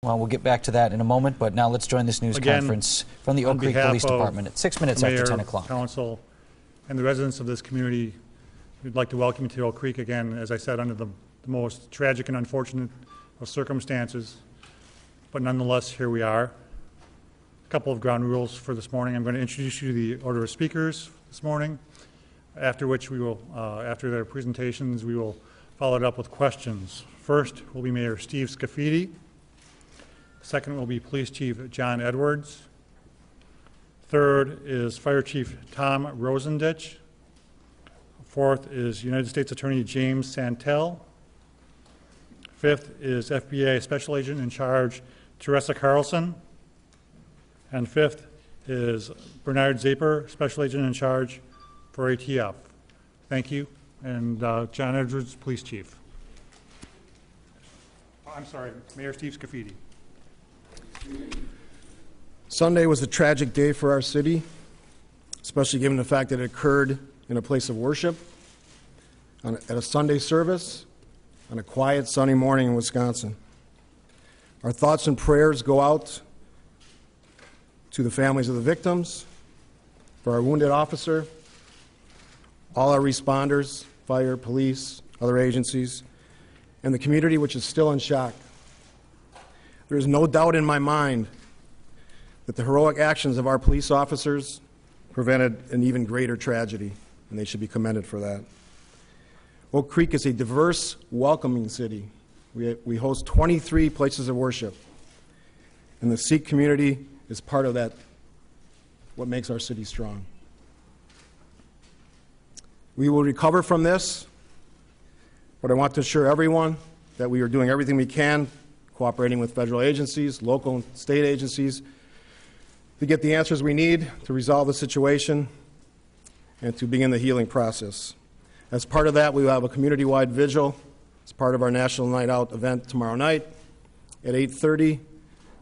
Well, we'll get back to that in a moment, but now let's join this news conference from the Oak Creek Police Department at 6 minutes after 10 o'clock. Council, and the residents of this community, we'd like to welcome you to Oak Creek again, as I said, under the most tragic and unfortunate of circumstances, but nonetheless, here we are. A couple of ground rules for this morning. I'm going to introduce you to the order of speakers this morning, after which we will, after their presentations, we will follow it up with questions. First will be Mayor Steve Scafidi. Second will be Police Chief John Edwards. Third is Fire Chief Tom Rosendich. Fourth is United States Attorney James Santel. Fifth is FBI Special Agent in Charge Teresa Carlson. And fifth is Bernard Zaper, Special Agent in Charge for ATF. Thank you. And John Edwards, Police Chief. Oh, I'm sorry, Mayor Steve Scafidi. Sunday was a tragic day for our city, especially given the fact that it occurred in a place of worship, at a Sunday service, on a quiet, sunny morning in Wisconsin. Our thoughts and prayers go out to the families of the victims, for our wounded officer, all our responders, fire, police, other agencies, and the community, which is still in shock. There is no doubt in my mind that the heroic actions of our police officers prevented an even greater tragedy, and they should be commended for that. Oak Creek is a diverse, welcoming city. We host 23 places of worship, and the Sikh community is part of that, what makes our city strong. We will recover from this, but I want to assure everyone that we are doing everything we can, cooperating with federal agencies, local and state agencies, to get the answers we need to resolve the situation and to begin the healing process. As part of that, we will have a community-wide vigil as part of our National Night Out event tomorrow night at 8:30,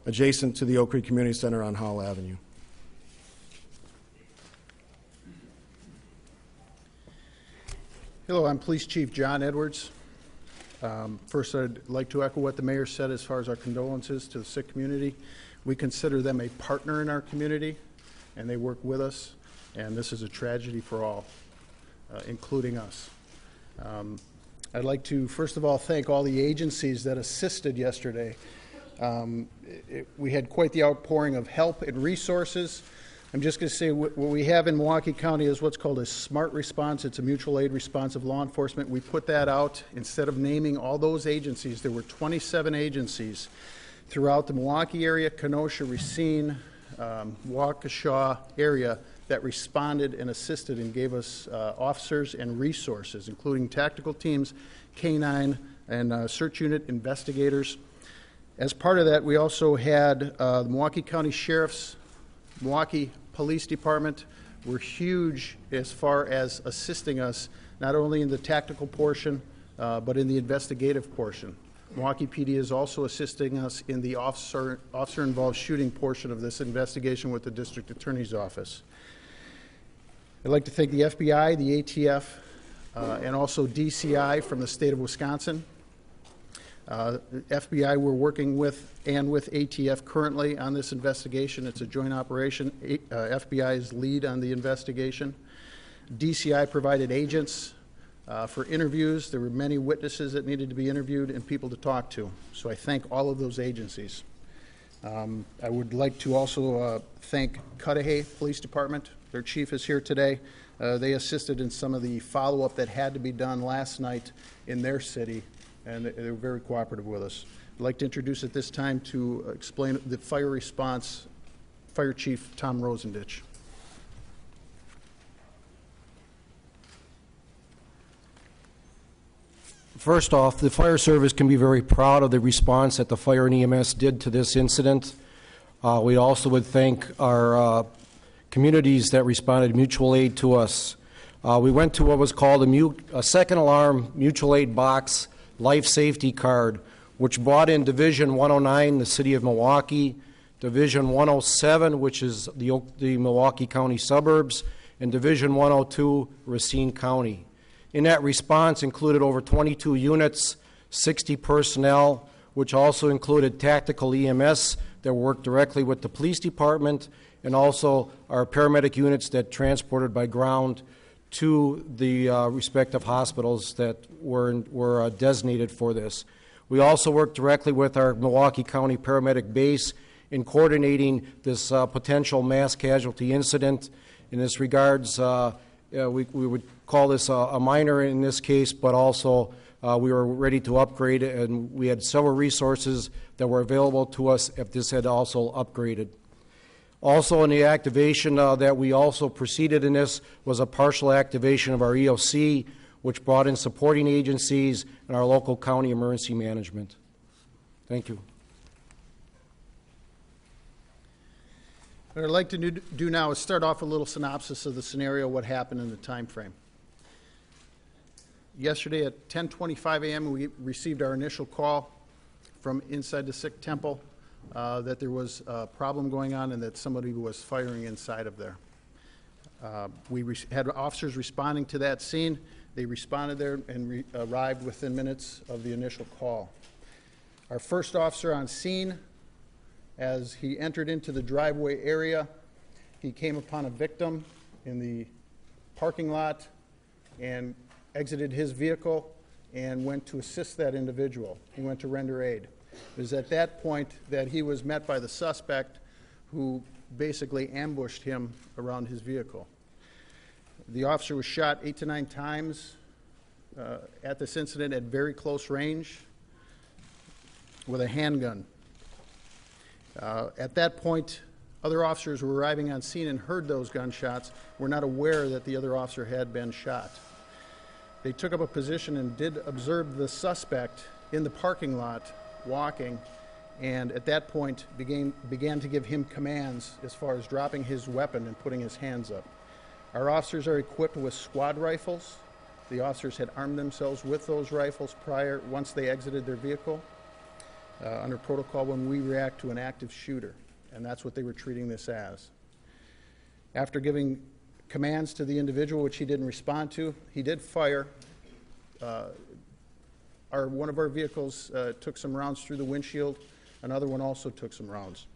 adjacent to the Oak Creek Community Center on Howell Avenue. Hello, I'm Police Chief John Edwards. First, I'd like to echo what the mayor said as far as our condolences to the Sikh community. We consider them a partner in our community, and they work with us, and this is a tragedy for all, including us. I'd like to, first of all, thank all the agencies that assisted yesterday. We had quite the outpouring of help and resources. I'm just going to say what we have in Milwaukee County is what's called a SMART response. It's a mutual aid response of law enforcement. We put that out. Instead of naming all those agencies, there were 27 agencies throughout the Milwaukee area, Kenosha, Racine, Waukesha area that responded and assisted and gave us officers and resources, including tactical teams, K-9, and search unit investigators. As part of that, we also had the Milwaukee County Sheriff's Milwaukee Police Department were huge as far as assisting us, not only in the tactical portion, but in the investigative portion. Milwaukee PD is also assisting us in the officer-involved shooting portion of this investigation with the District Attorney's Office. I'd like to thank the FBI, the ATF, and also DCI from the state of Wisconsin. FBI we're working with and with ATF currently on this investigation. It's a joint operation. FBI is lead on the investigation. DCI provided agents for interviews. There were many witnesses that needed to be interviewed and people to talk to. So I thank all of those agencies. I would like to also thank Cudahy Police Department. Their chief is here today. They assisted in some of the follow-up that had to be done last night in their city, and they were very cooperative with us. I'd like to introduce at this time to explain the fire response, Fire Chief Tom Rosendich. First off, the fire service can be very proud of the response that the fire and EMS did to this incident. We also would thank our communities that responded mutual aid to us. We went to what was called a second alarm mutual aid box life safety card, which brought in Division 109, the city of Milwaukee, Division 107, which is the Milwaukee County suburbs, and Division 102, Racine County. In that response included over 22 units, 60 personnel, which also included tactical EMS that worked directly with the police department, and also our paramedic units that transported by ground to the respective hospitals that were designated for this. We also worked directly with our Milwaukee County paramedic base in coordinating this potential mass casualty incident. In this regards, we would call this a minor in this case, but also we were ready to upgrade, and we had several resources that were available to us if this had also upgraded. Also in the activation that we also proceeded in this was a partial activation of our EOC, which brought in supporting agencies and our local county emergency management. Thank you. What I'd like to do now is start off a little synopsis of the scenario, what happened in the time frame. Yesterday at 10:25 a.m. we received our initial call from inside the Sikh temple that there was a problem going on and that somebody was firing inside of there. We had officers responding to that scene. They responded there and arrived within minutes of the initial call. Our first officer on scene, as he entered into the driveway area, he came upon a victim in the parking lot and exited his vehicle and went to assist that individual. He went to render aid. It was at that point that he was met by the suspect, who basically ambushed him around his vehicle. The officer was shot 8 to 9 times at this incident at very close range with a handgun. At that point, other officers were arriving on scene and heard those gunshots, were not aware that the other officer had been shot. They took up a position and did observe the suspect in the parking lot walking, and at that point began to give him commands as far as dropping his weapon and putting his hands up. Our officers are equipped with squad rifles. The officers had armed themselves with those rifles once they exited their vehicle, under protocol when we react to an active shooter, and that's what they were treating this as. After giving commands to the individual, which he didn't respond to, he did fire. One of our vehicles took some rounds through the windshield. Another one also took some rounds.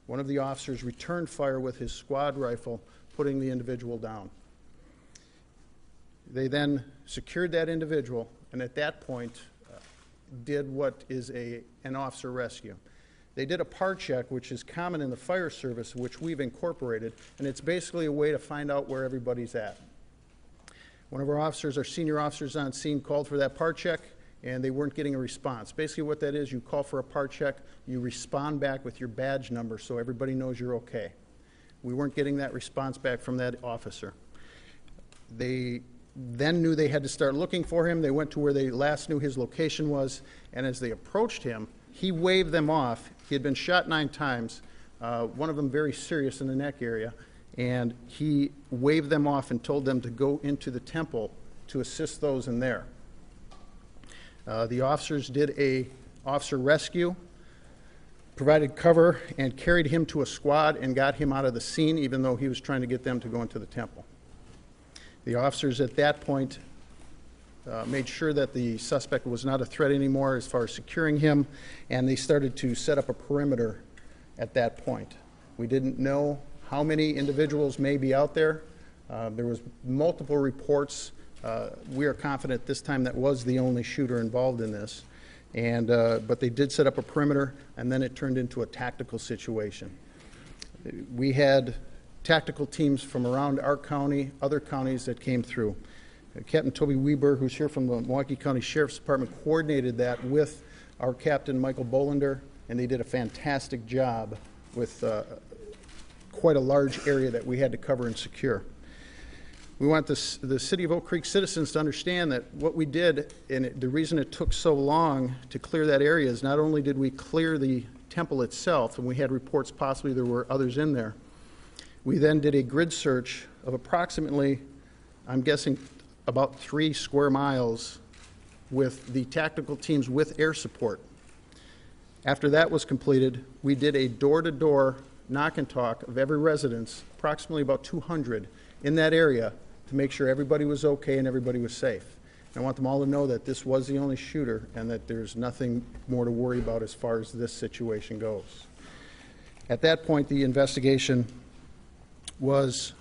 One of the officers returned fire with his squad rifle, putting the individual down. They then secured that individual, and at that point did what is an officer rescue. They did a part check, which is common in the fire service, which we've incorporated, and it's basically a way to find out where everybody's at. One of our officers, our senior officers on scene, called for that part check, and they weren't getting a response. Basically what that is, you call for a part check, you respond back with your badge number so everybody knows you're okay. We weren't getting that response back from that officer. They then knew they had to start looking for him. They went to where they last knew his location was, and as they approached him, he waved them off. He had been shot 9 times, one of them very serious in the neck area, and he waved them off and told them to go into the temple to assist those in there. The officers did a officer rescue, provided cover, and carried him to a squad and got him out of the scene, even though he was trying to get them to go into the temple. The officers at that point made sure that the suspect was not a threat anymore as far as securing him, and they started to set up a perimeter at that point. We didn't know how many individuals may be out there. There was multiple reports. We are confident this time that was the only shooter involved in this, but they did set up a perimeter, and then it turned into a tactical situation. We had tactical teams from around our county, other counties that came through. Captain Toby Weber, who's here from the Milwaukee County Sheriff's Department, coordinated that with our Captain Michael Bolander, and they did a fantastic job with quite a large area that we had to cover and secure. We want the City of Oak Creek citizens to understand that what we did, and the reason it took so long to clear that area, is not only did we clear the temple itself, and we had reports possibly there were others in there, we then did a grid search of approximately, I'm guessing, about 3 square miles with the tactical teams with air support. After that was completed, we did a door-to-door knock and talk of every residence, approximately about 200, in that area to make sure everybody was okay and everybody was safe. I want them all to know that this was the only shooter and that there's nothing more to worry about as far as this situation goes. At that point, the investigation was,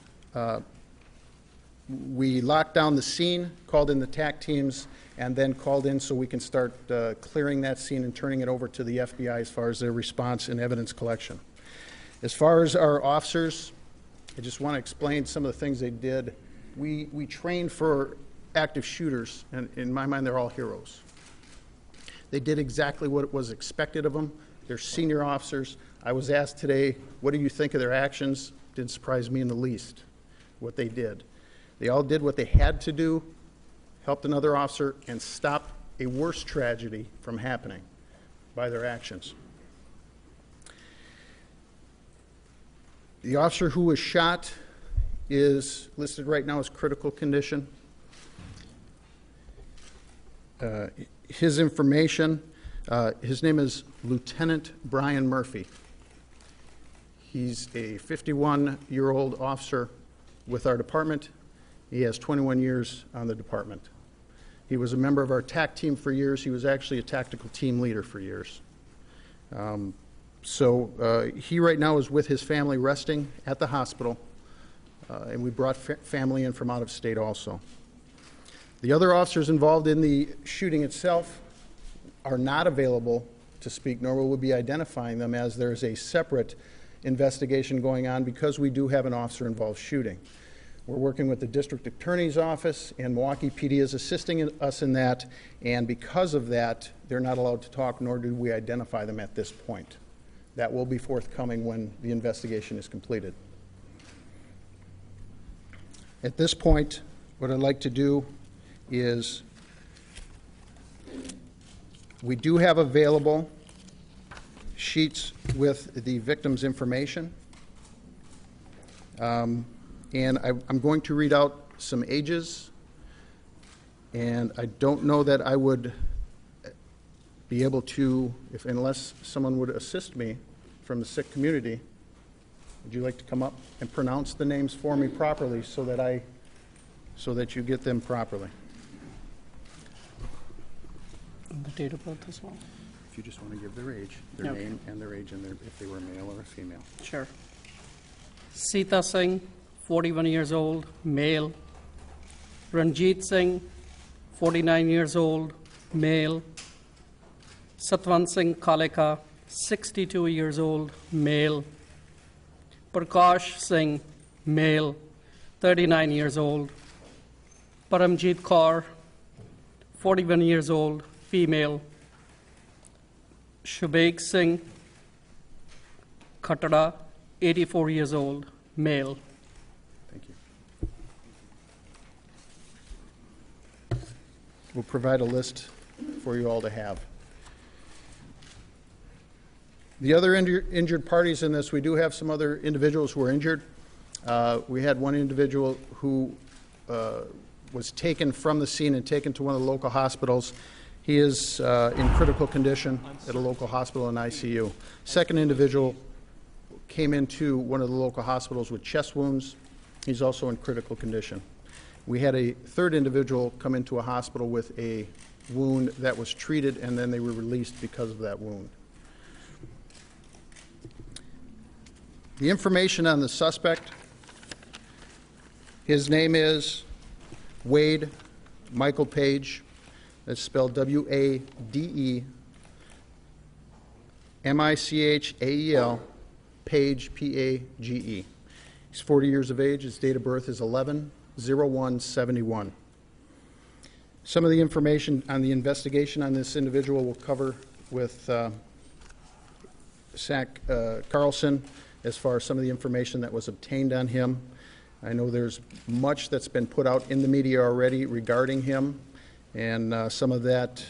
we locked down the scene, called in the TAC teams, and then called in so we can start clearing that scene and turning it over to the FBI as far as their response and evidence collection. As far as our officers, I just want to explain some of the things they did. We trained for active shooters, and in my mind, they're all heroes. They did exactly what was expected of them. They're senior officers. I was asked today, what do you think of their actions? Didn't surprise me in the least what they did. They all did what they had to do, helped another officer, and stopped a worse tragedy from happening by their actions. The officer who was shot is listed right now as critical condition. His information, his name is Lieutenant Brian Murphy. He's a 51-year-old officer with our department. He has 21 years on the department. He was a member of our TAC team for years. He was actually a tactical team leader for years. He right now is with his family resting at the hospital, and we brought family in from out of state also. The other officers involved in the shooting itself are not available to speak, nor will we be identifying them, as there is a separate investigation going on because we do have an officer-involved shooting. We're working with the district attorney's office, and Milwaukee PD is assisting us in that, and because of that, they're not allowed to talk, nor do we identify them at this point. That will be forthcoming when the investigation is completed. At this point, what I'd like to do is, we do have available sheets with the victim's information. And I'm going to read out some ages, and I don't know that I would be able to, unless someone would assist me from the Sikh community. Would you like to come up and pronounce the names for me properly so that you get them properly? The date of birth as well. If you just want to give their age, their name and their age, and if they were male or female. Sure. Sita Singh, 41 years old, male. Ranjit Singh, 49 years old, male. Satwant Singh Kaleka, 62 years old, male. Prakash Singh, male, 39 years old. Paramjit Kaur, 41 years old, female. Shubhaig Singh Khattada, 84 years old, male. Thank you. We'll provide a list for you all to have. The other injured parties in this, we do have some other individuals who are injured. We had one individual who was taken from the scene and taken to one of the local hospitals. He is in critical condition at a local hospital in ICU. Second individual came into one of the local hospitals with chest wounds. He's also in critical condition. We had a third individual come into a hospital with a wound that was treated, and then they were released because of that wound. The information on the suspect, his name is Wade Michael Page. That's spelled W-A-D-E-M-I-C-H-A-E-L, Page, P-A-G-E. He's 40 years of age. His date of birth is 11/01/71. Some of the information on the investigation on this individual we'll cover with Zach Carlson as far as some of the information that was obtained on him. I know there's much that's been put out in the media already regarding him, and some of that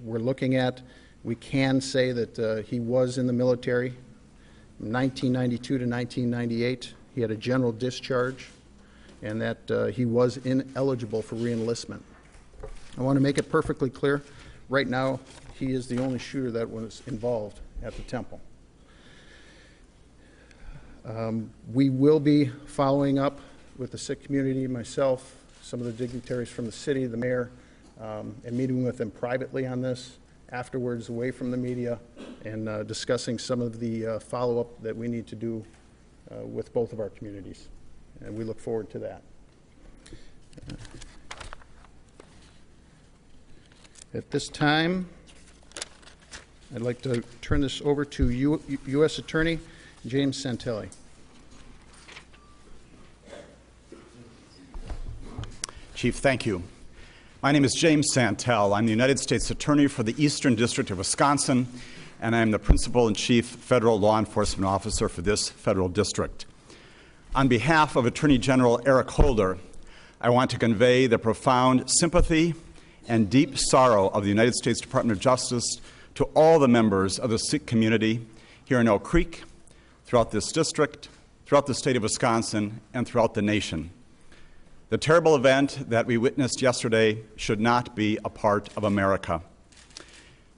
we're looking at. We can say that he was in the military from 1992 to 1998. He had a general discharge, and that he was ineligible for reenlistment. I want to make it perfectly clear, right now he is the only shooter that was involved at the temple. We will be following up with the Sikh community, myself, some of the dignitaries from the city, the mayor, and meeting with them privately on this, afterwards away from the media, and discussing some of the follow-up that we need to do with both of our communities. And we look forward to that. At this time, I'd like to turn this over to U.S. Attorney James Santelli. Chief, thank you. My name is James Santel. I'm the United States Attorney for the Eastern District of Wisconsin, and I'm the Principal and Chief Federal Law Enforcement Officer for this federal district. On behalf of Attorney General Eric Holder, I want to convey the profound sympathy and deep sorrow of the United States Department of Justice to all the members of the Sikh community here in Oak Creek, throughout this district, throughout the state of Wisconsin, and throughout the nation. The terrible event that we witnessed yesterday should not be a part of America.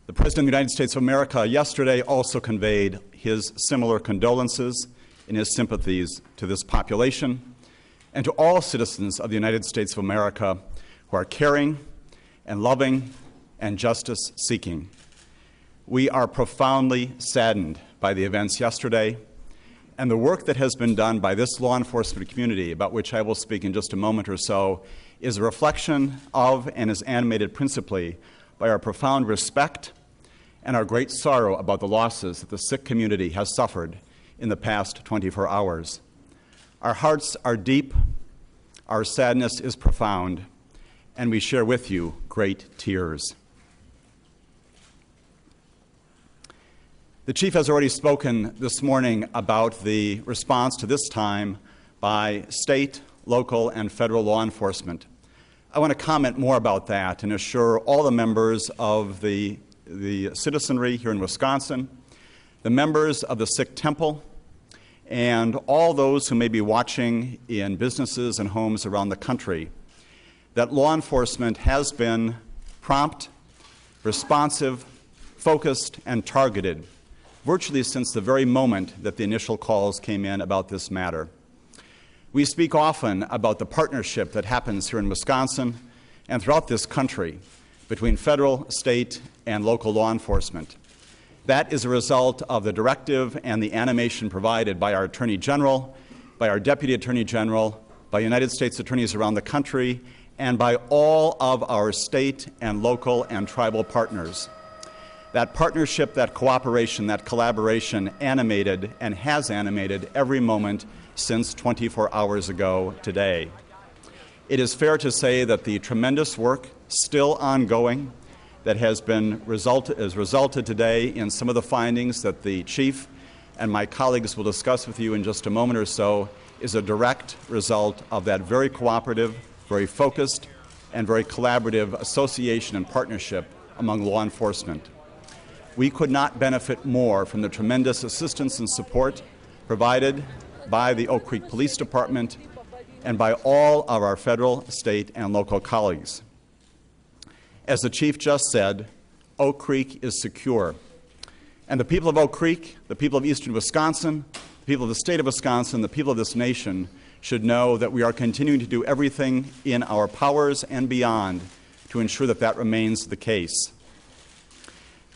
The President of the United States of America yesterday also conveyed his similar condolences and his sympathies to this population and to all citizens of the United States of America who are caring and loving and justice-seeking. We are profoundly saddened by the events yesterday, and the work that has been done by this law enforcement community, about which I will speak in just a moment or so, is a reflection of and is animated principally by our profound respect and our great sorrow about the losses that the Sikh community has suffered in the past 24 hours. Our hearts are deep, our sadness is profound, and we share with you great tears. The Chief has already spoken this morning about the response to this time by state, local, and federal law enforcement. I want to comment more about that and assure all the members of the citizenry here in Wisconsin, the members of the Sikh temple, and all those who may be watching in businesses and homes around the country, that law enforcement has been prompt, responsive, focused, and targeted virtually since the very moment that the initial calls came in about this matter. We speak often about the partnership that happens here in Wisconsin and throughout this country between federal, state, and local law enforcement. That is a result of the directive and the animation provided by our Attorney General, by our Deputy Attorney General, by United States attorneys around the country, and by all of our state and local and tribal partners. That partnership, that cooperation, that collaboration animated and has animated every moment since 24 hours ago today. It is fair to say that the tremendous work still ongoing that has resulted today in some of the findings that the Chief and my colleagues will discuss with you in just a moment or so is a direct result of that very cooperative, very focused, and very collaborative association and partnership among law enforcement. We could not benefit more from the tremendous assistance and support provided by the Oak Creek Police Department and by all of our federal, state, and local colleagues. As the Chief just said, Oak Creek is secure. And the people of Oak Creek, the people of eastern Wisconsin, the people of the state of Wisconsin, the people of this nation should know that we are continuing to do everything in our powers and beyond to ensure that that remains the case.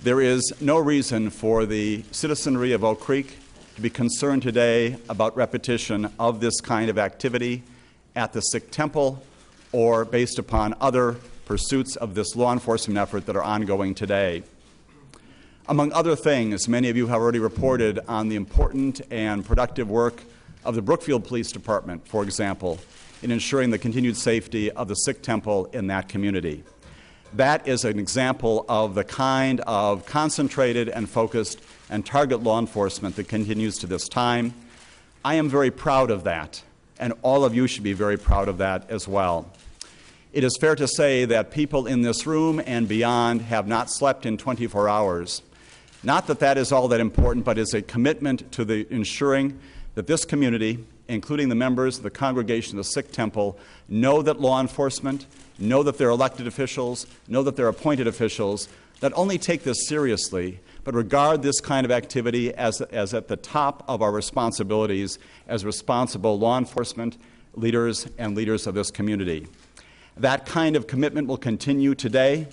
There is no reason for the citizenry of Oak Creek to be concerned today about repetition of this kind of activity at the Sikh temple or based upon other pursuits of this law enforcement effort that are ongoing today. Among other things, many of you have already reported on the important and productive work of the Brookfield Police Department, for example, in ensuring the continued safety of the Sikh temple in that community. That is an example of the kind of concentrated and focused and target law enforcement that continues to this time. I am very proud of that, and all of you should be very proud of that as well. It is fair to say that people in this room and beyond have not slept in 24 hours. Not that that is all that important, but is a commitment to the ensuring that this community, including the members of the congregation of the Sikh temple, know that law enforcement, know that their elected officials, know that their appointed officials, not only take this seriously, but regard this kind of activity as at the top of our responsibilities as responsible law enforcement leaders and leaders of this community. That kind of commitment will continue today,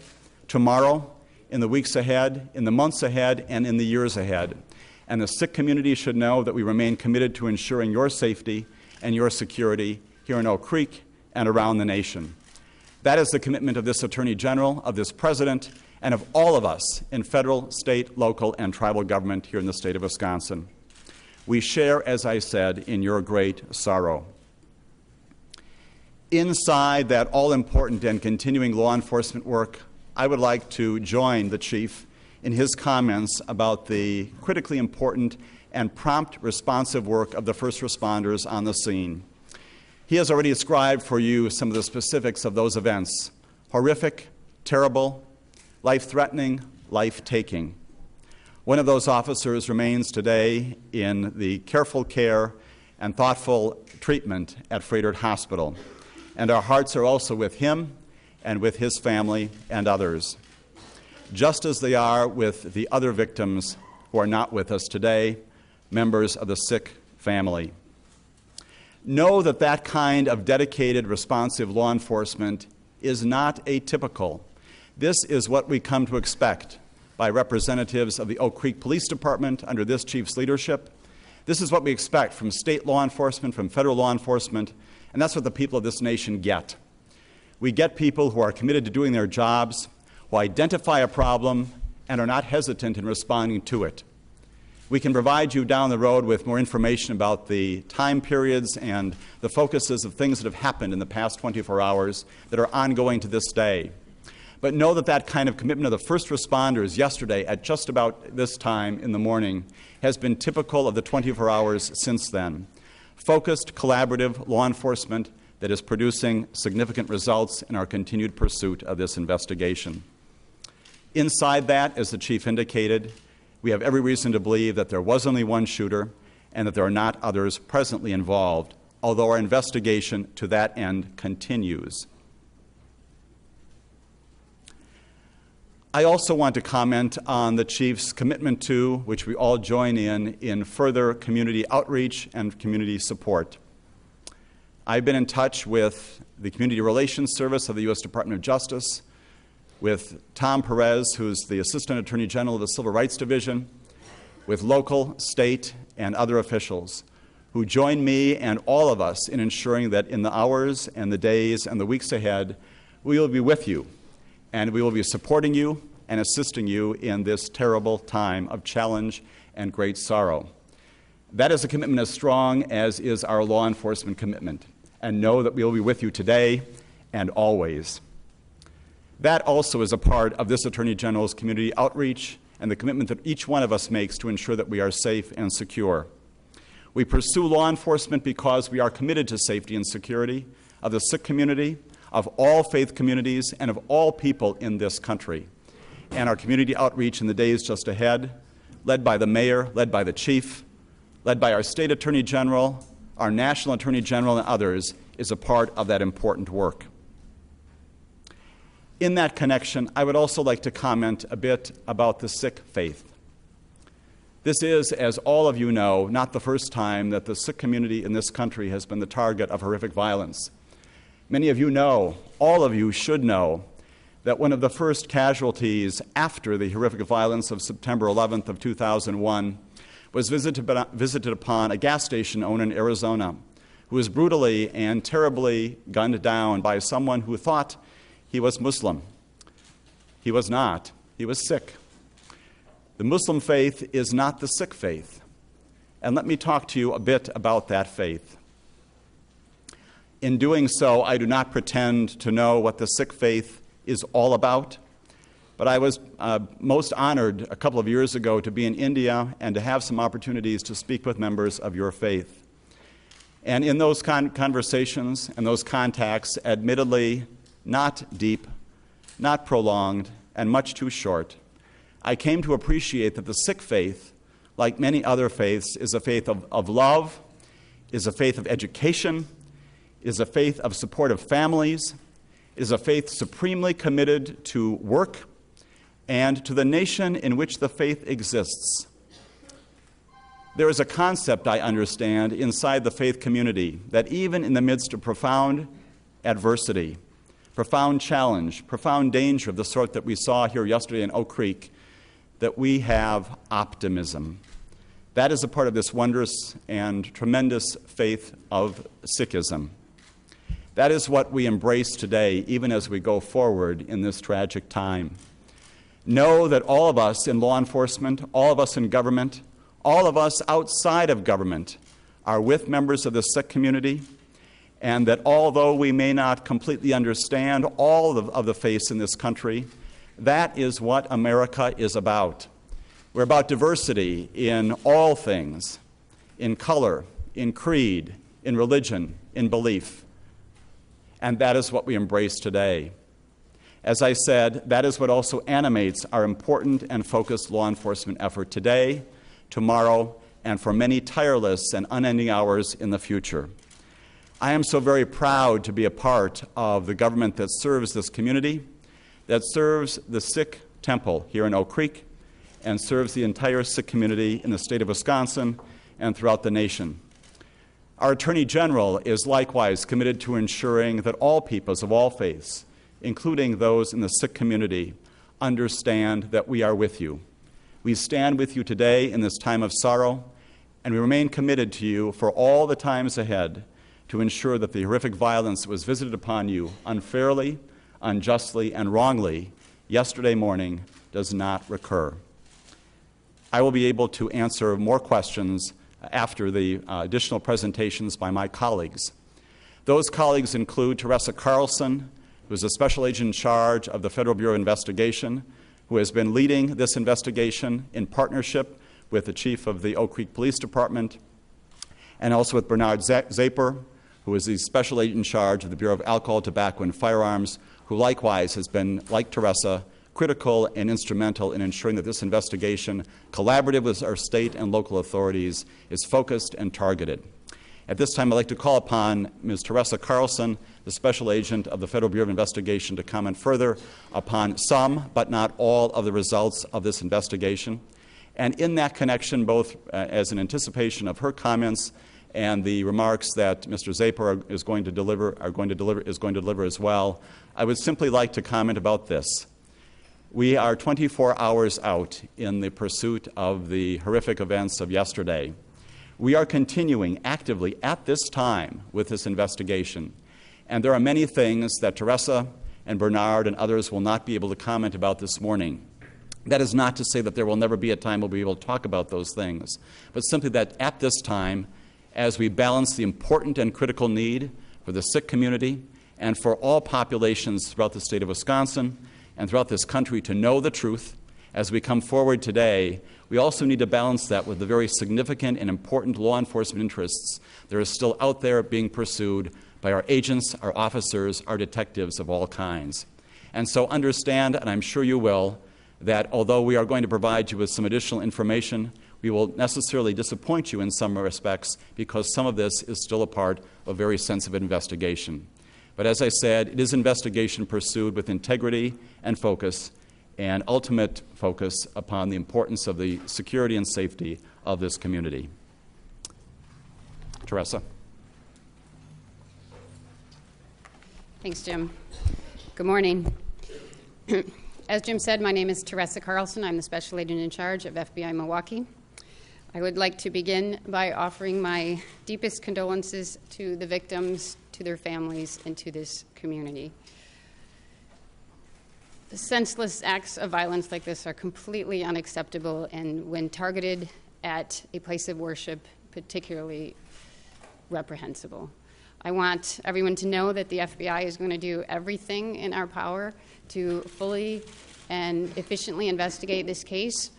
tomorrow, in the weeks ahead, in the months ahead, and in the years ahead. And the Sikh community should know that we remain committed to ensuring your safety and your security here in Oak Creek and around the nation. That is the commitment of this Attorney General, of this President, and of all of us in federal, state, local, and tribal government here in the state of Wisconsin. We share, as I said, in your great sorrow. Inside that all-important and continuing law enforcement work, I would like to join the Chief in his comments about the critically important and prompt responsive work of the first responders on the scene. He has already described for you some of the specifics of those events: horrific, terrible, life-threatening, life-taking. One of those officers remains today in the careful care and thoughtful treatment at Frederick Hospital, and our hearts are also with him and with his family and others, just as they are with the other victims who are not with us today, members of the Sikh family. Know that that kind of dedicated, responsive law enforcement is not atypical. This is what we come to expect by representatives of the Oak Creek Police Department under this chief's leadership. This is what we expect from state law enforcement, from federal law enforcement, and that's what the people of this nation get. We get people who are committed to doing their jobs, who identify a problem and are not hesitant in responding to it. We can provide you down the road with more information about the time periods and the focuses of things that have happened in the past 24 hours that are ongoing to this day. But know that that kind of commitment of the first responders yesterday at just about this time in the morning has been typical of the 24 hours since then. Focused, collaborative law enforcement that is producing significant results in our continued pursuit of this investigation. Inside that, as the Chief indicated, we have every reason to believe that there was only one shooter and that there are not others presently involved, although our investigation to that end continues. I also want to comment on the Chief's commitment to, which we all join in further community outreach and community support. I've been in touch with the Community Relations Service of the U.S. Department of Justice, with Tom Perez, who's the Assistant Attorney General of the Civil Rights Division, with local, state, and other officials who join me and all of us in ensuring that in the hours and the days and the weeks ahead, we will be with you, and we will be supporting you and assisting you in this terrible time of challenge and great sorrow. That is a commitment as strong as is our law enforcement commitment, and know that we will be with you today and always. That also is a part of this Attorney General's community outreach and the commitment that each one of us makes to ensure that we are safe and secure. We pursue law enforcement because we are committed to safety and security of the Sikh community, of all faith communities, and of all people in this country. And our community outreach in the days just ahead, led by the mayor, led by the chief, led by our state attorney general, our national attorney general, and others, is a part of that important work. In that connection, I would also like to comment a bit about the Sikh faith. This is, as all of you know, not the first time that the Sikh community in this country has been the target of horrific violence. Many of you know, all of you should know, that one of the first casualties after the horrific violence of September 11th of 2001 was visited upon a gas station owner in Arizona who was brutally and terribly gunned down by someone who thought he was Muslim. He was not. He was Sikh. The Muslim faith is not the Sikh faith. And let me talk to you a bit about that faith. In doing so, I do not pretend to know what the Sikh faith is all about, but I was most honored a couple of years ago to be in India and to have some opportunities to speak with members of your faith. And in those conversations and those contacts, admittedly not deep, not prolonged, and much too short, I came to appreciate that the Sikh faith, like many other faiths, is a faith of love, is a faith of education, is a faith of support of families, is a faith supremely committed to work and to the nation in which the faith exists. There is a concept, I understand, inside the faith community that even in the midst of profound adversity, profound challenge, profound danger of the sort that we saw here yesterday in Oak Creek, that we have optimism. That is a part of this wondrous and tremendous faith of Sikhism. That is what we embrace today, even as we go forward in this tragic time. Know that all of us in law enforcement, all of us in government, all of us outside of government are with members of the Sikh community, and that although we may not completely understand all of the faiths in this country, that is what America is about. We're about diversity in all things, in color, in creed, in religion, in belief. And that is what we embrace today. As I said, that is what also animates our important and focused law enforcement effort today, tomorrow, and for many tireless and unending hours in the future. I am so very proud to be a part of the government that serves this community, that serves the Sikh temple here in Oak Creek, and serves the entire Sikh community in the state of Wisconsin and throughout the nation. Our Attorney General is likewise committed to ensuring that all peoples of all faiths, including those in the Sikh community, understand that we are with you. We stand with you today in this time of sorrow, and we remain committed to you for all the times ahead to ensure that the horrific violence that was visited upon you unfairly, unjustly, and wrongly yesterday morning does not recur. I will be able to answer more questions after the additional presentations by my colleagues. Those colleagues include Teresa Carlson, who is a special agent in charge of the Federal Bureau of Investigation, who has been leading this investigation in partnership with the chief of the Oak Creek Police Department, and also with Bernard Zaper, who is the special agent in charge of the Bureau of Alcohol, Tobacco, and Firearms, who likewise has been, like Teresa, critical and instrumental in ensuring that this investigation, collaborative with our state and local authorities, is focused and targeted. At this time, I'd like to call upon Ms. Teresa Carlson, the Special Agent of the Federal Bureau of Investigation, to comment further upon some, but not all, of the results of this investigation. And in that connection, both as an anticipation of her comments and the remarks that Mr. Zaper is going to deliver as well, I would simply like to comment about this. We are 24 hours out in the pursuit of the horrific events of yesterday. We are continuing actively at this time with this investigation. And there are many things that Teresa and Bernard and others will not be able to comment about this morning. That is not to say that there will never be a time we'll be able to talk about those things, but simply that at this time, as we balance the important and critical need for the Sikh community and for all populations throughout the state of Wisconsin and throughout this country to know the truth, as we come forward today, we also need to balance that with the very significant and important law enforcement interests that are still out there being pursued by our agents, our officers, our detectives of all kinds. And so understand, and I'm sure you will, that although we are going to provide you with some additional information, we will necessarily disappoint you in some respects because some of this is still a part of a very sensitive investigation. But as I said, it is investigation pursued with integrity and focus, and ultimate focus upon the importance of the security and safety of this community. Teresa. Thanks, Jim. Good morning. As Jim said, my name is Teresa Carlson. I'm the Special Agent in charge of FBI Milwaukee. I would like to begin by offering my deepest condolences to the victims, to their families, and to this community. The senseless acts of violence like this are completely unacceptable, and when targeted at a place of worship, particularly reprehensible. I want everyone to know that the FBI is going to do everything in our power to fully and efficiently investigate this case,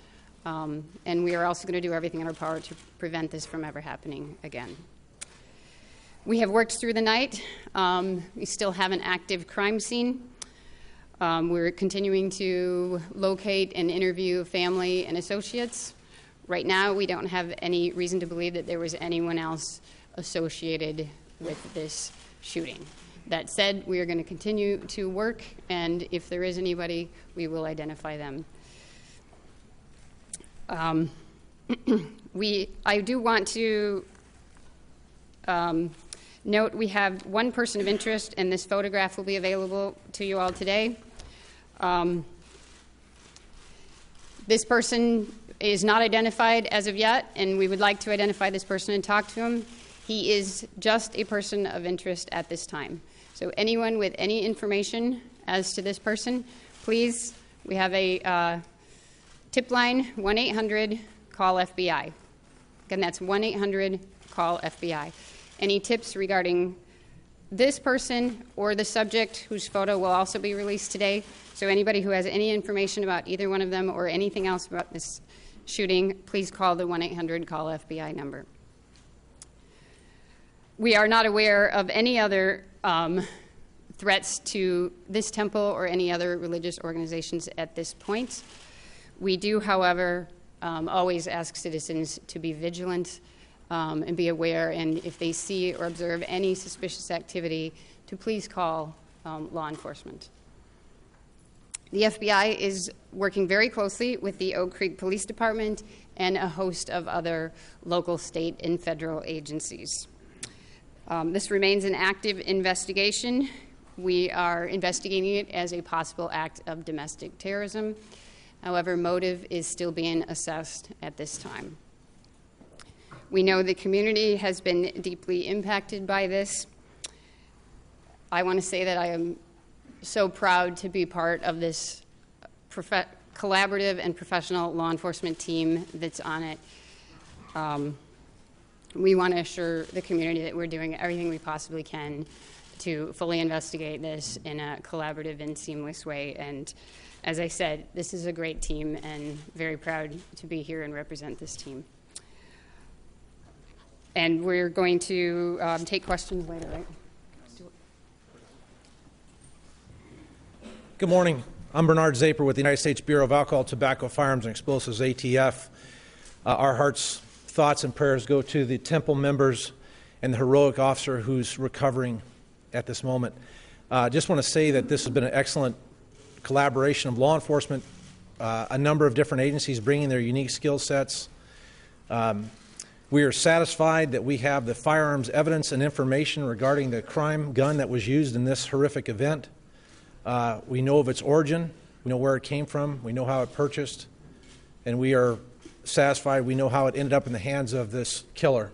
and we are also going to do everything in our power to prevent this from ever happening again. We have worked through the night. We still have an active crime scene. We're continuing to locate and interview family and associates. Right now, we don't have any reason to believe that there was anyone else associated with this shooting. That said, we are going to continue to work, and if there is anybody, we will identify them. I do want to Note, we have one person of interest, and this photograph will be available to you all today. This person is not identified as of yet, and we would like to identify this person and talk to him. He is just a person of interest at this time. So anyone with any information as to this person, please, we have a tip line, 1-800-CALL-FBI. Again, that's 1-800-CALL-FBI. Any tips regarding this person or the subject whose photo will also be released today? So anybody who has any information about either one of them or anything else about this shooting, please call the 1-800-CALL-FBI number. We are not aware of any other threats to this temple or any other religious organizations at this point. We do, however, always ask citizens to be vigilant and be aware, and if they see or observe any suspicious activity, to please call law enforcement. The FBI is working very closely with the Oak Creek Police Department and a host of other local, state, and federal agencies. This remains an active investigation. We are investigating it as a possible act of domestic terrorism. However, motive is still being assessed at this time. We know the community has been deeply impacted by this. I want to say that I am so proud to be part of this collaborative and professional law enforcement team that's on it. We want to assure the community that we're doing everything we possibly can to fully investigate this in a collaborative and seamless way. And as I said, this is a great team, and very proud to be here and represent this team. And we're going to take questions later, right? Good morning. I'm Bernard Zaper with the United States Bureau of Alcohol, Tobacco, Firearms, and Explosives, ATF. Our hearts, thoughts, and prayers go to the temple members and the heroic officer who's recovering at this moment. Just want to say that this has been an excellent collaboration of law enforcement, a number of different agencies bringing their unique skill sets. We are satisfied that we have the firearms evidence and information regarding the crime gun that was used in this horrific event. We know of its origin, we know where it came from, we know how it purchased, and we are satisfied we know how it ended up in the hands of this killer.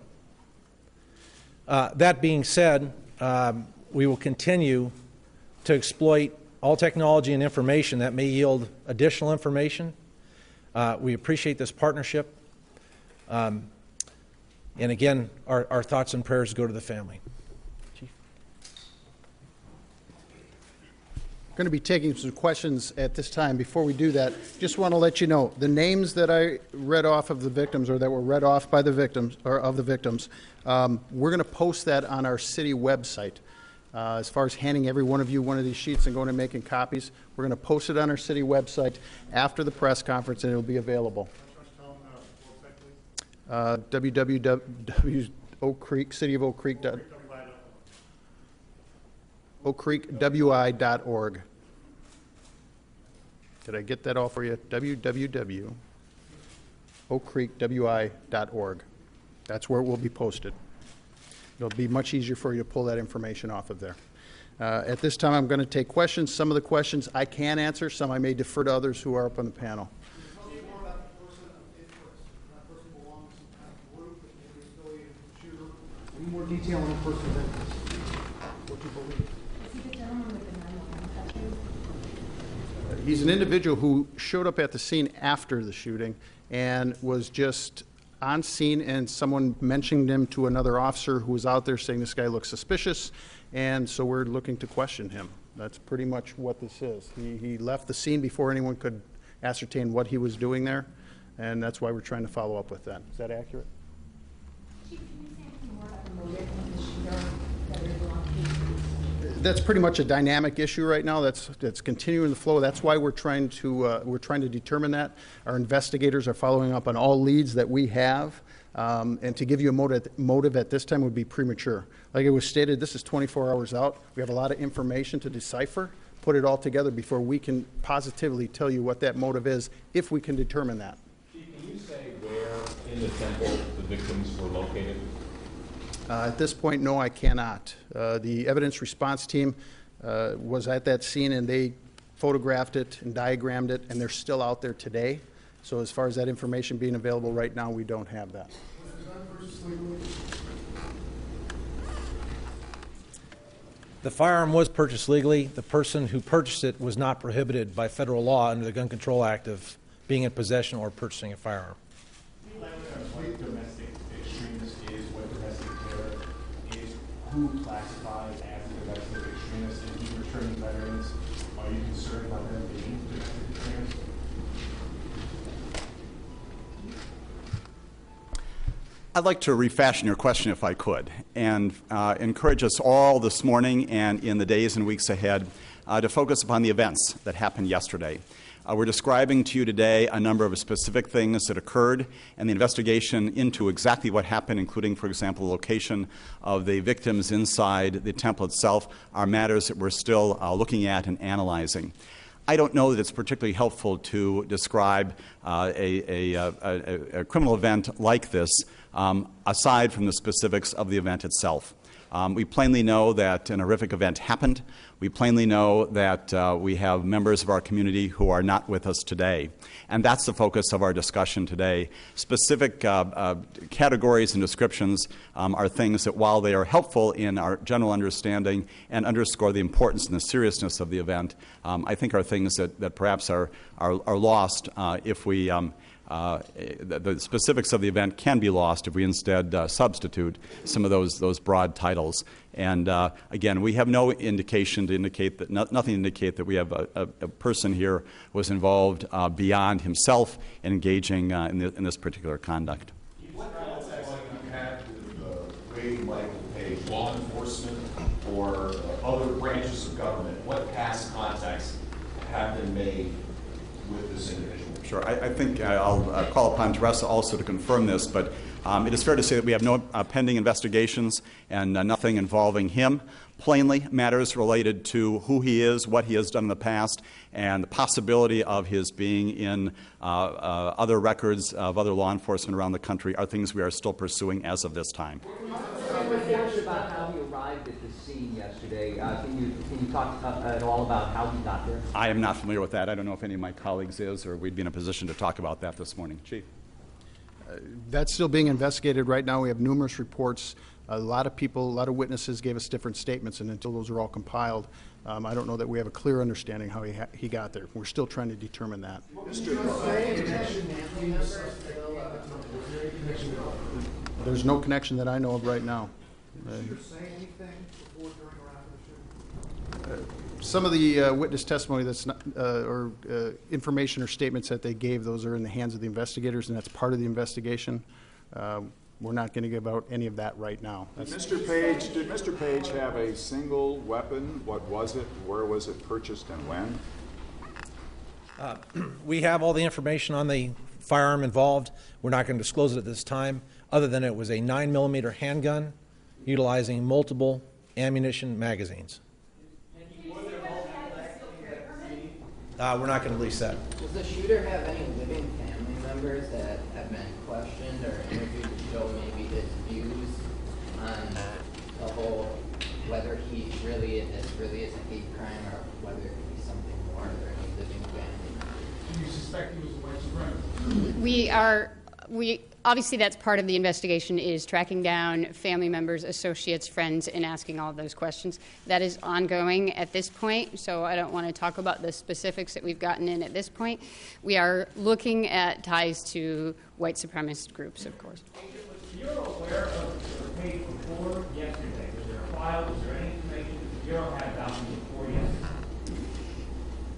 That being said, we will continue to exploit all technology and information that may yield additional information. We appreciate this partnership. And again, our thoughts and prayers go to the family. Chief. I'm going to be taking some questions at this time. Before we do that, just want to let you know the names that I read off of the victims, or that were read off by the victims, or of the victims. We're going to post that on our city website. As far as handing every one of you one of these sheets and going and making copies, we're going to post it on our city website after the press conference, and it'll be available. oakcreekwi.org. Did I get that all for you? www.oakcreekwi.org. That's where it will be posted. It'll be much easier for you to pull that information off of there. At this time, I'm going to take questions. Some of the questions I can answer, some I may defer to others who are up on the panel. Any more detail on the person's interest? What you believe? Is he the gentleman with the 911 tattoo? He's an individual who showed up at the scene after the shooting and was just on scene, and someone mentioned him to another officer who was out there saying this guy looks suspicious, and so we're looking to question him. That's pretty much what this is. He left the scene before anyone could ascertain what he was doing there, and that's why we're trying to follow up with that. Is that accurate? That's pretty much a dynamic issue right now. That's continuing the flow. That's why we're trying to determine that. Our investigators are following up on all leads that we have, and to give you a motive at this time would be premature. Like it was stated, this is 24 hours out. We have a lot of information to decipher, put it all together before we can positively tell you what that motive is, if we can determine that. Chief, can you say where in the temple the victims were located? At this point, no, I cannot. The evidence response team was at that scene, and they photographed it and diagrammed it, and they're still out there today. So as far as that information being available right now, we don't have that. The firearm was purchased legally. The person who purchased it was not prohibited by federal law under the Gun Control Act of being in possession or purchasing a firearm. What domestic extremist is, what domestic terror is, who classifies as a domestic extremist, and who's returning veterans. Are you concerned about them being domestic extremists? I'd like to refashion your question if I could, and encourage us all this morning and in the days and weeks ahead to focus upon the events that happened yesterday. We're describing to you today a number of specific things that occurred and the investigation into exactly what happened, including, for example, the location of the victims inside the temple itself, are matters that we're still looking at and analyzing. I don't know that it's particularly helpful to describe a criminal event like this aside from the specifics of the event itself. We plainly know that an horrific event happened. We plainly know that we have members of our community who are not with us today. And that's the focus of our discussion today. Specific categories and descriptions are things that, while they are helpful in our general understanding and underscore the importance and the seriousness of the event, I think are things that perhaps are lost if we the specifics of the event can be lost if we instead substitute some of those broad titles. And again, we have no indication to indicate that nothing to indicate that we have a person here was involved beyond himself in engaging in this particular conduct. What context have you had with Wade Michael Page, law enforcement, or other branches of government? What past contacts have been made with this individual? Sure. I think I'll call upon Teresa also to confirm this, but it is fair to say that we have no pending investigations and nothing involving him. Plainly, matters related to who he is, what he has done in the past, and the possibility of his being in other records of other law enforcement around the country are things we are still pursuing as of this time. Reports about how he arrived at the scene yesterday. Can you talk at all about how he got there? I am not familiar with that. I don't know if any of my colleagues is, or we'd be in a position to talk about that this morning. Chief. That's still being investigated right now. We have numerous reports. A lot of people, a lot of witnesses gave us different statements, and until those are all compiled, I don't know that we have a clear understanding how he got there. We're still trying to determine that. There's no connection that I know of right now. Some of the witness testimony that's not, or information or statements that they gave, those are in the hands of the investigators, and that's part of the investigation. We're not going to give out any of that right now. Did Mr. Page have a single weapon? What was it? Where was it purchased and when? We have all the information on the firearm involved. We're not going to disclose it at this time, other than it was a 9mm handgun utilizing multiple ammunition magazines. We're not going to release that. Does the shooter have any living family members that have been questioned or interviewed to show maybe his views on the whole, whether this really is a hate crime or whether it could be something more, or any living family? Do you suspect he was a white supremacist? We obviously, that's part of the investigation, is tracking down family members, associates, friends, and asking all of those questions. That is ongoing at this point, so I don't want to talk about the specifics that we've gotten in at this point. We are looking at ties to white supremacist groups, of course. You're aware of the Page before yesterday. Was there a file? Was there any information that the Bureau had about him before yesterday?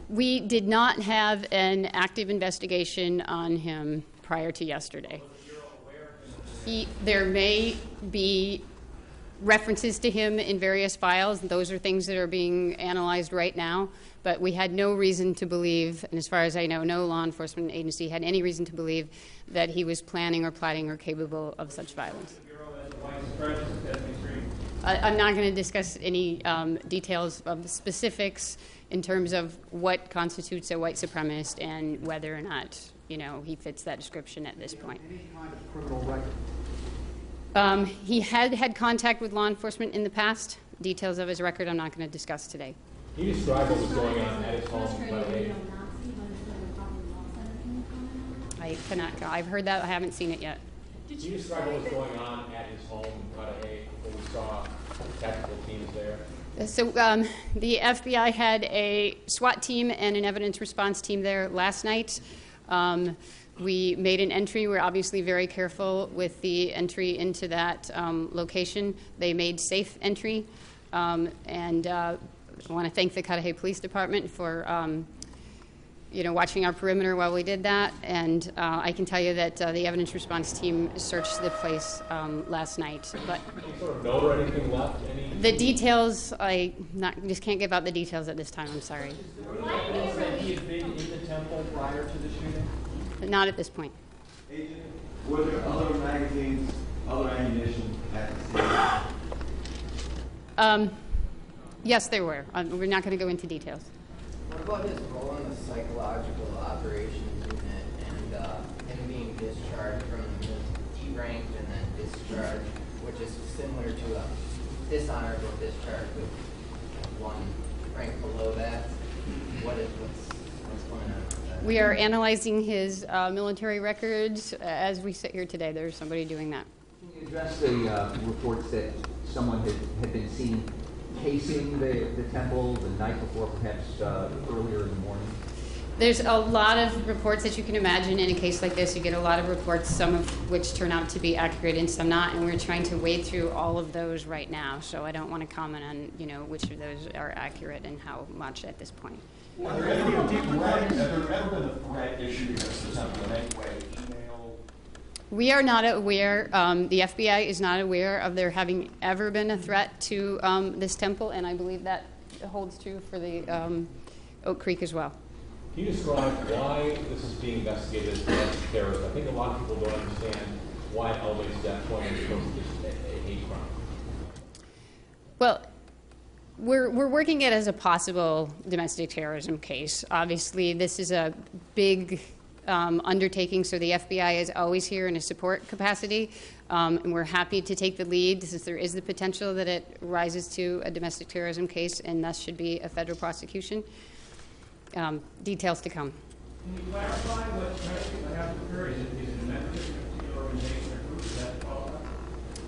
We did not have an active investigation on him prior to yesterday. There may be references to him in various files. Those are things that are being analyzed right now, but we had no reason to believe, and as far as I know, no law enforcement agency had any reason to believe that he was planning or plotting or capable of such violence. I'm not going to discuss any details of specifics in terms of what constitutes a white supremacist and whether or not, he fits that description at this point. Any kind of criminal record? He had had contact with law enforcement in the past. Details of his record I'm not going to discuss today. Can you describe what was going on at his home? I cannot. I've heard that. I haven't seen it yet. Can you describe what was going on at his home in Cudahy when we saw tactical teams there? So the FBI had a SWAT team and an evidence response team there last night. We made an entry. We're obviously very careful with the entry into that location. They made safe entry. And I want to thank the Cudahy Police Department for watching our perimeter while we did that. And I can tell you that the evidence response team searched the place last night. But any sort of note or anything left? The details, I just can't give out the details at this time. I'm sorry. Is there evidence that he had been in the temple prior to the shooting? Not at this point. Agent, were there other magazines, other ammunition at the scene? Yes, there were. We're not going to go into details. What about his role in the psychological operations unit and him being discharged from the deranked and then discharged, which is similar to a dishonorable discharge with one rank below that? What's going on with that? We are analyzing his military records as we sit here today. There's somebody doing that. Can you address the reports that someone had been seen pacing the temple the night before, perhaps earlier in the morning? There's a lot of reports that you can imagine in a case like this. You get a lot of reports, some of which turn out to be accurate and some not, and we're trying to wade through all of those right now. So I don't want to comment on which of those are accurate and how much at this point. Have there ever been a threat issued against the temple in any way? Email? We are not aware, the FBI is not aware of there having ever been a threat to this temple, and I believe that holds true for the Oak Creek as well. Can you describe why this is being investigated as domestic terrorism? I think a lot of people don't understand why Elway's death point is supposed to be just a hate crime. Well, we're working it as a possible domestic terrorism case. Obviously, this is a big undertaking, so the FBI is always here in a support capacity, and we're happy to take the lead since there is the potential that it rises to a domestic terrorism case and thus should be a federal prosecution. Details to come. Can you clarify what happened occurred? Is it a membership in a particular organization or group? Does that qualify?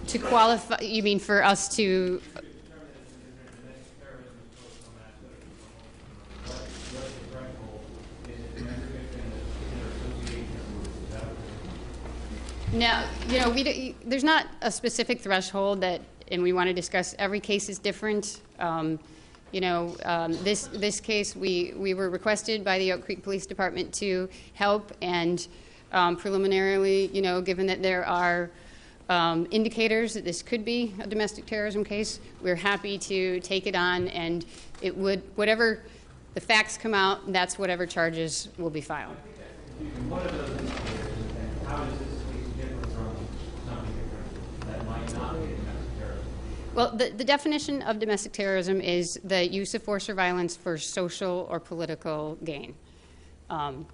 To qualify, you mean for us to? Now, there's not a specific threshold that, and we want to discuss. Every case is different. This case, we were requested by the Oak Creek Police Department to help, and preliminarily, given that there are indicators that this could be a domestic terrorism case, we're happy to take it on, and it would, whatever the facts come out, that's whatever charges will be filed. What are those indicators, and how does this case differ from something different that might not be domestic terrorism? Well, the definition of domestic terrorism is the use of force or violence for social or political gain.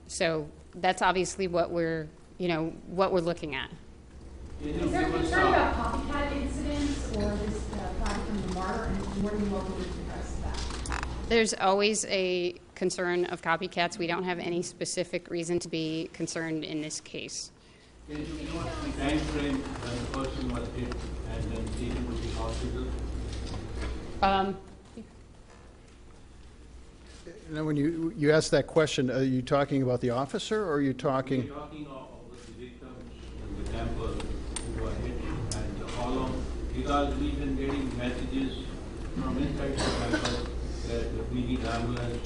So that's obviously what we're looking at. Is there concern about copycat incidents or this product from the martyr, and what do you locally address that? There's always a concern of copycats. We don't have any specific reason to be concerned in this case. Can you know the time frame when the person was hit and then taken to the hospital? Now, when you ask that question, are you talking about the officer, or are you talking? We're talking about the victims in the temple who were hit, and how long? Because we've been getting messages from inside the temple that we need ambulance,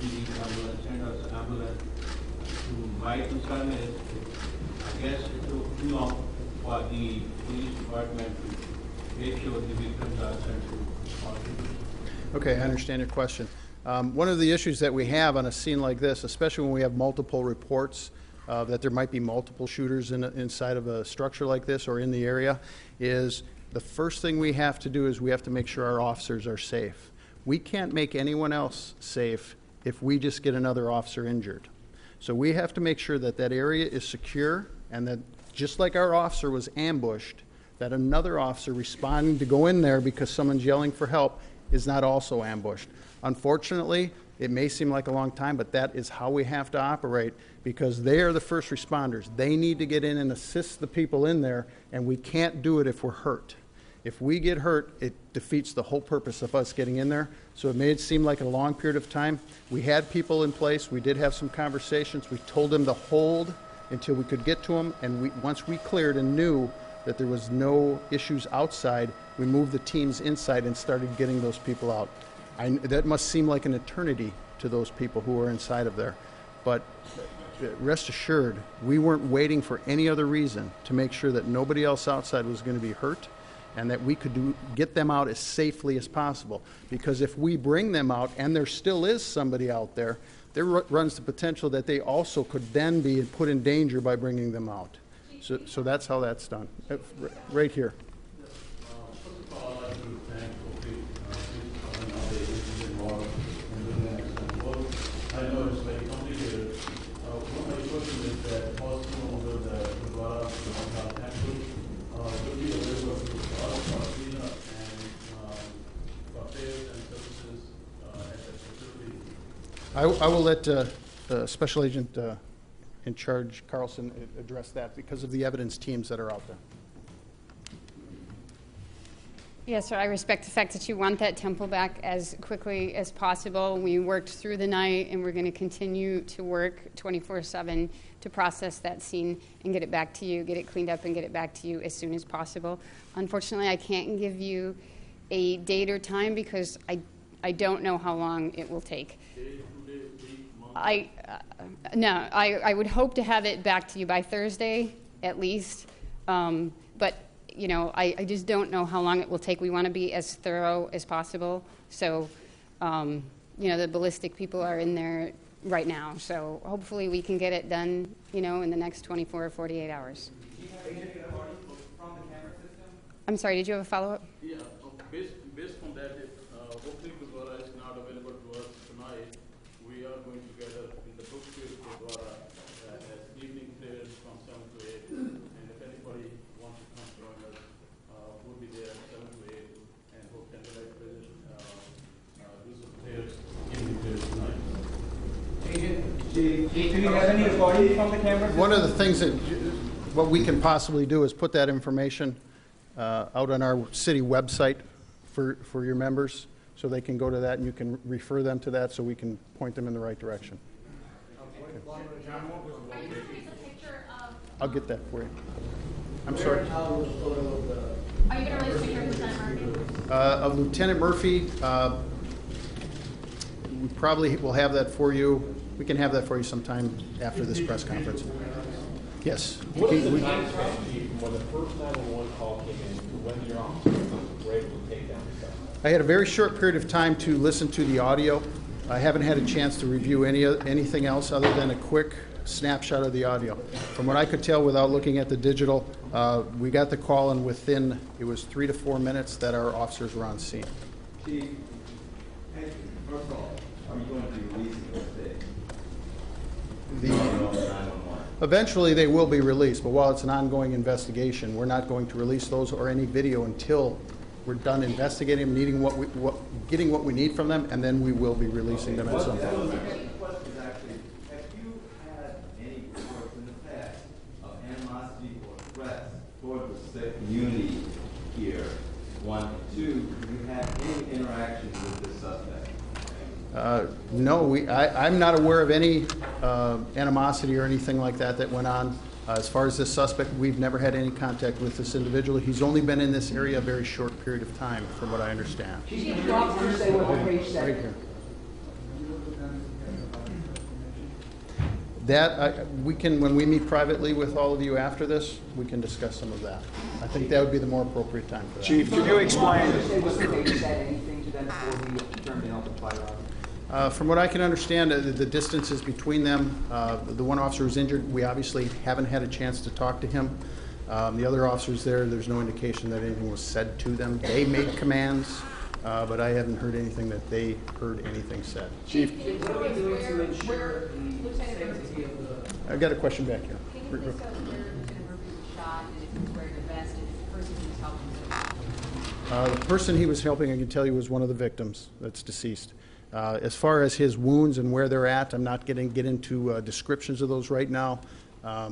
send us ambulance. My concern is, I guess it took too long for the police department to make sure the victims are sent to hospital. Okay, I understand your question. One of the issues that we have on a scene like this, especially when we have multiple reports that there might be multiple shooters inside of a structure like this or in the area, is the first thing we have to do is we have to make sure our officers are safe. We can't make anyone else safe if we just get another officer injured. So we have to make sure that that area is secure, and that just like our officer was ambushed, that another officer responding to go in there because someone's yelling for help is not also ambushed. Unfortunately, it may seem like a long time, but that is how we have to operate because they are the first responders. They need to get in and assist the people in there, and we can't do it if we're hurt. If we get hurt, it defeats the whole purpose of us getting in there. So it made it seem like a long period of time. We had people in place. We did have some conversations. We told them to hold until we could get to them, and once we cleared and knew that there was no issues outside, we moved the teams inside and started getting those people out. That must seem like an eternity to those people who are inside of there. But rest assured, we weren't waiting for any other reason to make sure that nobody else outside was going to be hurt and that we could get them out as safely as possible. Because if we bring them out and there still is somebody out there, there runs the potential that they also could then be put in danger by bringing them out. So that's how that's done. Right here. I know it's very complicated. One of my questions is that hospital over the Gurdwara, the temple, will be available to all Palestina and affairs and services at the facility. I will let Special Agent in charge, Carlson, address that because of the evidence teams that are out there. Yes, sir. I respect the fact that you want that temple back as quickly as possible. We worked through the night, and we're going to continue to work 24/7 to process that scene and get it back to you, get it cleaned up, and get it back to you as soon as possible. Unfortunately, I can't give you a date or time because I don't know how long it will take. No, I would hope to have it back to you by Thursday at least, but you know, I just don't know how long it will take. We want to be as thorough as possible. So, you know, the ballistic people are in there right now. So hopefully we can get it done, you know, in the next 24 or 48 hours. I'm sorry, did you have a follow-up? Yeah, based on that, if hopefully Gurdwara is not available to us tonight, we are going to gather in the Brookfield Gurdwara as evening prayers from 7 to 8. And if anybody wants to come join us, we'll be there 7 to 8 and hope candlelight prayers, do some prayers, evening prayers tonight. Do you have any recording from the camera? One of the things that what we can possibly do is put that information out on our city website for your members so they can go to that and you can refer them to that so we can point them in the right direction. I'll get that for you. I'm sorry. Are you going to release a picture of Lieutenant Murphy? Of Lieutenant Murphy, we probably will have that for you. We can have that for you sometime after this press conference. Yes. What is the time span from when the first 911 call came in to when your officers were able to take down the suspect? I had a very short period of time to listen to the audio. I haven't had a chance to review anything else other than a quick snapshot of the audio. From what I could tell without looking at the digital, we got the call and within, it was 3 to 4 minutes that our officers were on scene. Chief, first of all, are you going to be releasing those days? Eventually they will be released, but while it's an ongoing investigation, we're not going to release those or any video until we're done investigating them, getting what we need from them, and then we will be releasing them at some point. Have you had any reports in the past of animosity or threats toward the Sikh community here? 1, 2, have you had any interactions with this suspect? No, I'm not aware of any animosity or anything like that went on. As far as this suspect, we've never had any contact with this individual. He's only been in this area a very short period of time, from what I understand. Chief, the officers say what the page said. Right here. That, we can, when we meet privately with all of you after this, we can discuss some of that. I think that would be the more appropriate time for that. Chief, could you explain? From what I can understand, the distances between them, the one officer who's injured, we obviously haven't had a chance to talk to him. The other officers there's no indication that anything was said to them. They made commands, but I haven't heard anything that they heard anything said. Chief, what are we doing to ensure the safety of the... I've got a question back here. Can you discuss where Lieutenant Murphy was shot and if he was wearing a vest and if the person who was The person he was helping, I can tell you, was one of the victims that's deceased. As far as his wounds and where they're at, I'm not going to get into descriptions of those right now. Like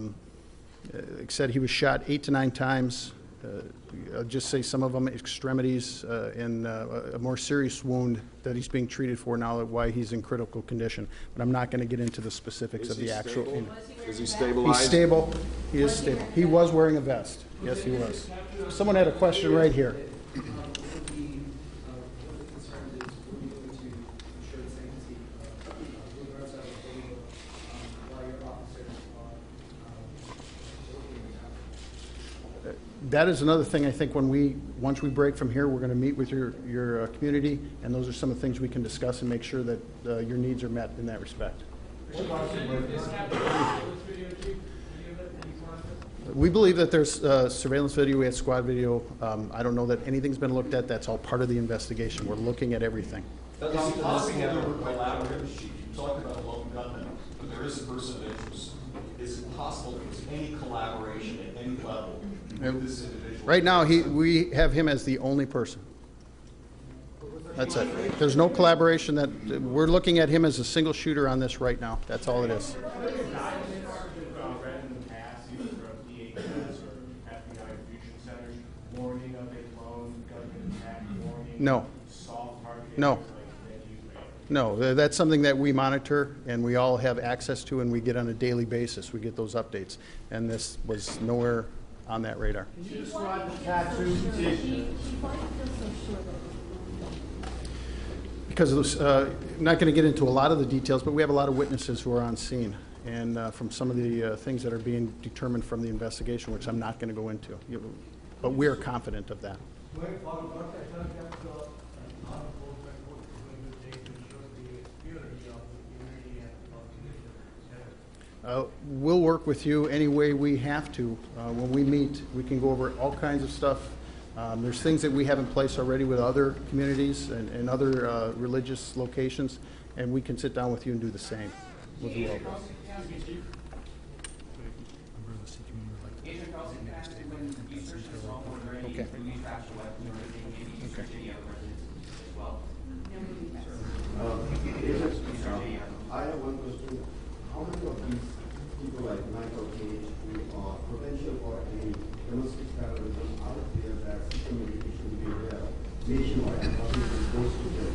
I said, he was shot 8 to 9 times. I'll just say some of them extremities and a more serious wound that he's being treated for now, why he's in critical condition. But I'm not going to get into the specifics of the actual. Is he stabilized? He's stable. He is stable. He was wearing a vest. Yes, he was. Someone had a question right here. That is another thing I think once we break from here, we're going to meet with your community, and those are some of the things we can discuss and make sure that your needs are met in that respect. We believe that there's surveillance video, we had squad video. I don't know that anything's been looked at. That's all part of the investigation. We're looking at everything. It's possible there were collaborative. You talked about a lone gunman, but there is a person of interest. Is it possible there was any collaboration at any level with this individual? Right now, we have him as the only person. That's it. There's no collaboration. That we're looking at him as a single shooter on this right now. That's all it is. No. No. No, that's something that we monitor and we all have access to, and we get on a daily basis. We get those updates, and this was nowhere on that radar. Because of those, I'm not going to get into a lot of the details, but we have a lot of witnesses who are on scene, and from some of the things that are being determined from the investigation, which I'm not going to go into. But we are confident of that. We'll work with you any way we have to. When we meet, we can go over all kinds of stuff. There's things that we have in place already with other communities and other religious locations, and we can sit down with you and do the same. We'll do all that. Okay. I have one question. How many of these people like Michael Cage who are potential for any domestic terrorism are there that system education will be there nationwide and public goes to them?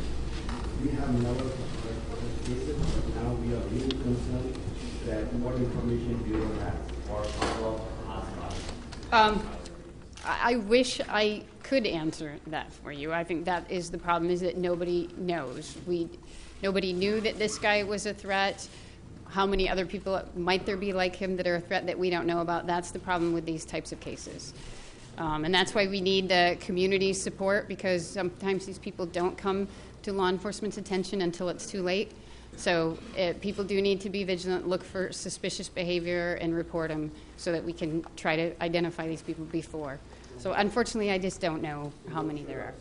We have never such cases, but now we are really concerned that what information Bureau has or I wish I could answer that for you. I think that is the problem, is that nobody knows. Nobody knew that this guy was a threat. How many other people might there be like him that are a threat that we don't know about? That's the problem with these types of cases. And that's why we need the community support, because sometimes these people don't come to law enforcement's attention until it's too late. So people do need to be vigilant, look for suspicious behavior, and report them so that we can try to identify these people before. So unfortunately, I just don't know how many there are.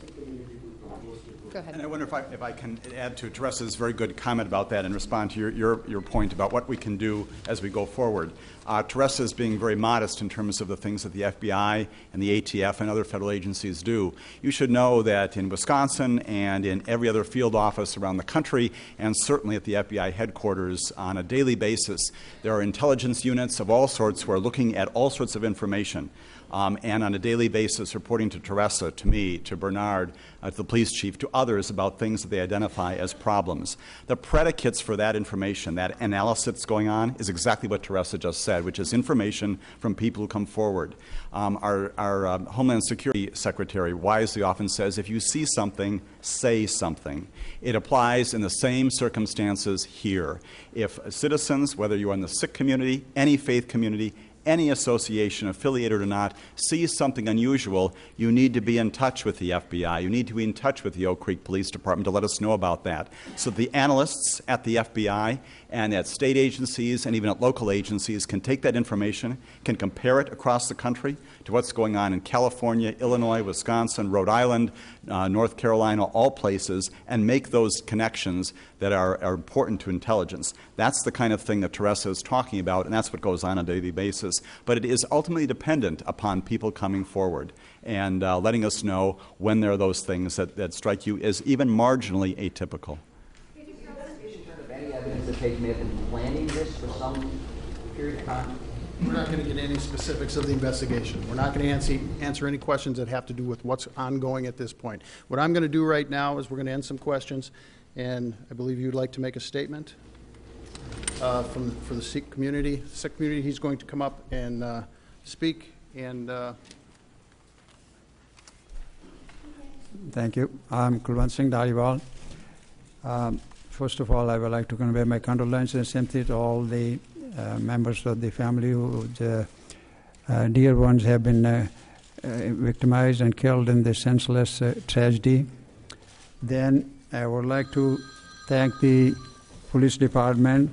Go ahead. And I wonder if I can add to Teresa's very good comment about that and respond to your point about what we can do as we go forward. Teresa is being very modest in terms of the things that the FBI and the ATF and other federal agencies do. You should know that in Wisconsin and in every other field office around the country, and certainly at the FBI headquarters on a daily basis, there are intelligence units of all sorts who are looking at all sorts of information. And on a daily basis reporting to Teresa, to me, to Bernard, to the police chief, to others about things that they identify as problems. The predicates for that information, that analysis that's going on, is exactly what Teresa just said, which is information from people who come forward. Our Homeland Security Secretary wisely often says, if you see something, say something. It applies in the same circumstances here. If citizens, whether you're in the Sikh community, any faith community, any association, affiliated or not, sees something unusual, you need to be in touch with the FBI. You need to be in touch with the Oak Creek Police Department to let us know about that. So the analysts at the FBI and at state agencies and even at local agencies can take that information, can compare it across the country to what's going on in California, Illinois, Wisconsin, Rhode Island, North Carolina, all places, and make those connections that are important to intelligence. That's the kind of thing that Teresa is talking about, and that's what goes on a daily basis. is. But it is ultimately dependent upon people coming forward and letting us know when there are those things that strike you as even marginally atypical. Any evidence that Page may have been planning this for some period of time? We're not going to get any specifics of the investigation. We're not going to answer any questions that have to do with what's ongoing at this point. What I'm going to do right now is we're going to end some questions, and I believe you'd like to make a statement for the Sikh community. The Sikh community, he's going to come up and speak. And thank you. I'm Kulwant Singh Dhaliwal. First of all, I would like to convey my condolences and sympathy to all the members of the family whose dear ones have been victimized and killed in this senseless tragedy. Then I would like to thank the police department,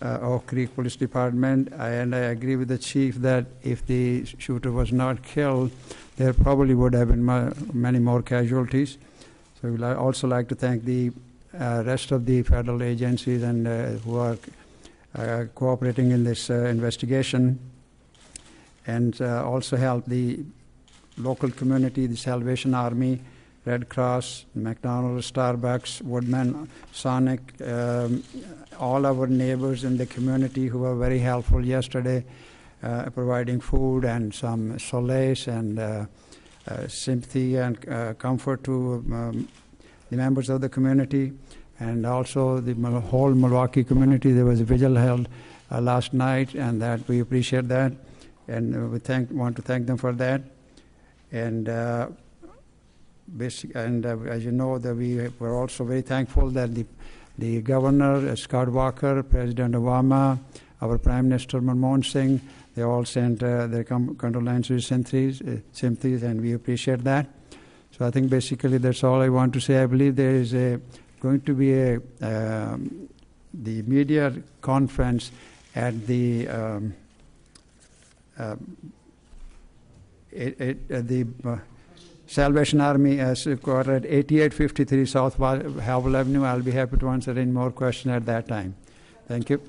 Oak Creek Police Department, and I agree with the chief that if the shooter was not killed, there probably would have been many more casualties. So I would also like to thank the rest of the federal agencies and who are cooperating in this investigation, and also help the local community, the Salvation Army, Red Cross, McDonald's, Starbucks, Woodman, Sonic, all our neighbors in the community who were very helpful yesterday, providing food and some solace and sympathy and comfort to the members of the community. And also the whole Milwaukee community. There was a vigil held last night, and that we appreciate that, and we want to thank them for that. And as you know, that we were also very thankful that the governor, Scott Walker, President Obama, our Prime Minister Manmohan Singh, they all sent their condolences, sympathies, and we appreciate that. So I think basically that's all I want to say. I believe there is going to be the media conference at the Salvation Army quarter at 8853 South Howell Avenue. I'll be happy to answer any more questions at that time. Thank you.